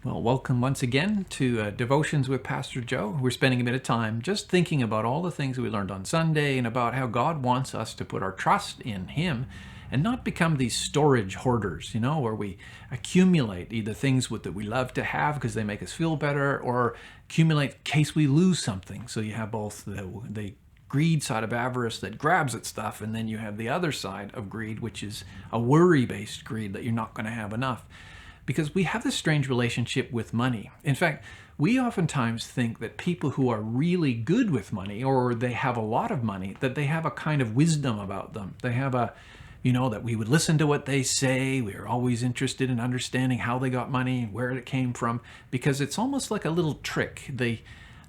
Well, welcome once again to Devotions with Pastor Joe. We're spending a bit of time just thinking about all the things that we learned on Sunday and about how God wants us to put our trust in Him and not become these storage hoarders, where we accumulate either things that we love to have because they make us feel better, or accumulate in case we lose something. So you have both the greed side of avarice that grabs at stuff, and then you have the other side of greed, which is a worry-based greed that you're not going to have enough. Because we have this strange relationship with money. In fact, we oftentimes think that people who are really good with money, or they have a lot of money, that they have a kind of wisdom about them. They have that we would listen to what they say. We are always interested in understanding how they got money, where it came from, because it's almost like a little trick. The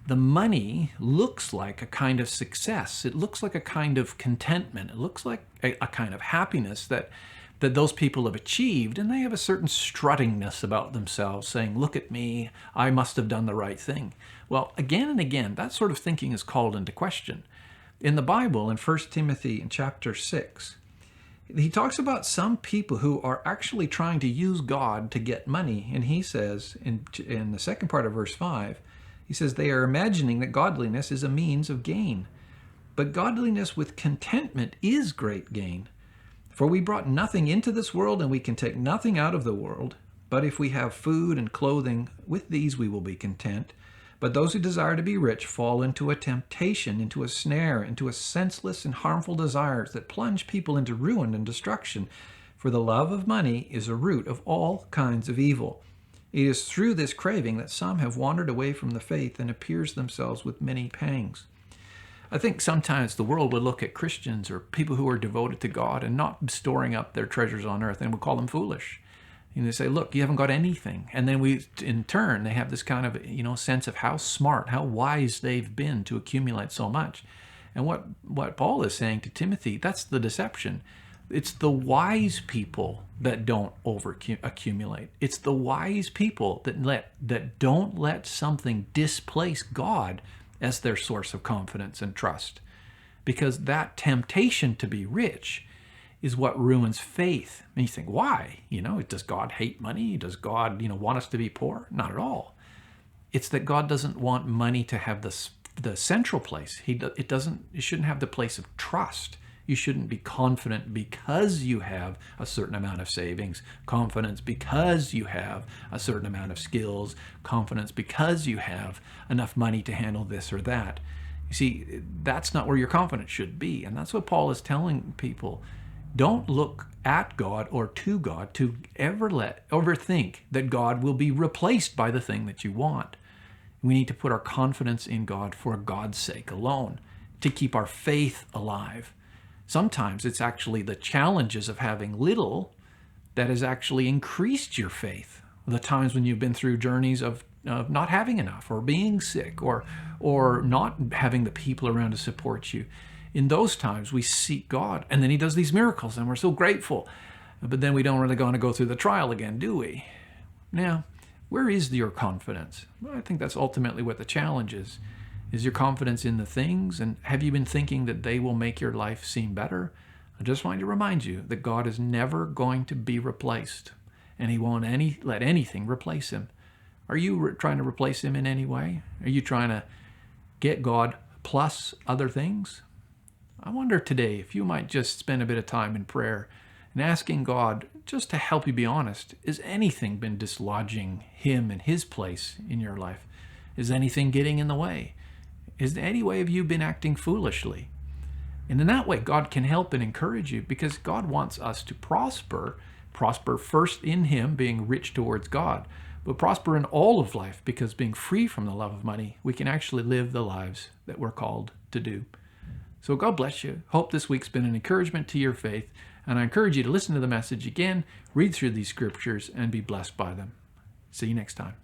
money looks like a kind of success. It looks like a kind of contentment. It looks like a kind of happiness that those people have achieved, and they have a certain struttingness about themselves, saying, look at me, I must have done the right thing. Well, again and again, that sort of thinking is called into question. In the Bible, in 1 Timothy in chapter 6, he talks about some people who are actually trying to use God to get money, and he says, in the second part of verse 5, he says, they are imagining that godliness is a means of gain, but godliness with contentment is great gain. For we brought nothing into this world, and we can take nothing out of the world. But if we have food and clothing, with these we will be content. But those who desire to be rich fall into a temptation, into a snare, into a senseless and harmful desires that plunge people into ruin and destruction. For the love of money is a root of all kinds of evil. It is through this craving that some have wandered away from the faith and pierced themselves with many pangs. I think sometimes the world would look at Christians or people who are devoted to God and not storing up their treasures on earth, and would call them foolish. And they say, look, you haven't got anything. And then in turn, they have this kind of, sense of how smart, how wise they've been to accumulate so much. And what Paul is saying to Timothy, that's the deception. It's the wise people that don't accumulate. It's the wise people that don't let something displace God as their source of confidence and trust. Because that temptation to be rich is what ruins faith. And you think, why? Does God hate money? Does God, want us to be poor? Not at all. It's that God doesn't want money to have the central place. It shouldn't have the place of trust. You shouldn't be confident because you have a certain amount of savings, confidence because you have a certain amount of skills, confidence because you have enough money to handle this or that. You see, that's not where your confidence should be. And that's what Paul is telling people. Don't look at God or to God to ever think that God will be replaced by the thing that you want. We need to put our confidence in God for God's sake alone, to keep our faith alive. Sometimes it's actually the challenges of having little that has actually increased your faith. The times when you've been through journeys of not having enough, or being sick, or not having the people around to support you. In those times, we seek God, and then He does these miracles, and we're so grateful. But then we don't really want to go through the trial again, do we? Now, where is your confidence? Well, I think that's ultimately what the challenge is. Is your confidence in the things? And have you been thinking that they will make your life seem better? I just want to remind you that God is never going to be replaced, and He won't let anything replace Him. Are you trying to replace Him in any way? Are you trying to get God plus other things? I wonder today if you might just spend a bit of time in prayer and asking God just to help you be honest. Has anything been dislodging Him and His place in your life? Is anything getting in the way? Is there any way of you been acting foolishly? And in that way, God can help and encourage you, because God wants us to prosper first in Him, being rich towards God, but prosper in all of life, because being free from the love of money, we can actually live the lives that we're called to do. So God bless you. Hope this week's been an encouragement to your faith, and I encourage you to listen to the message again, read through these scriptures, and be blessed by them. See you next time.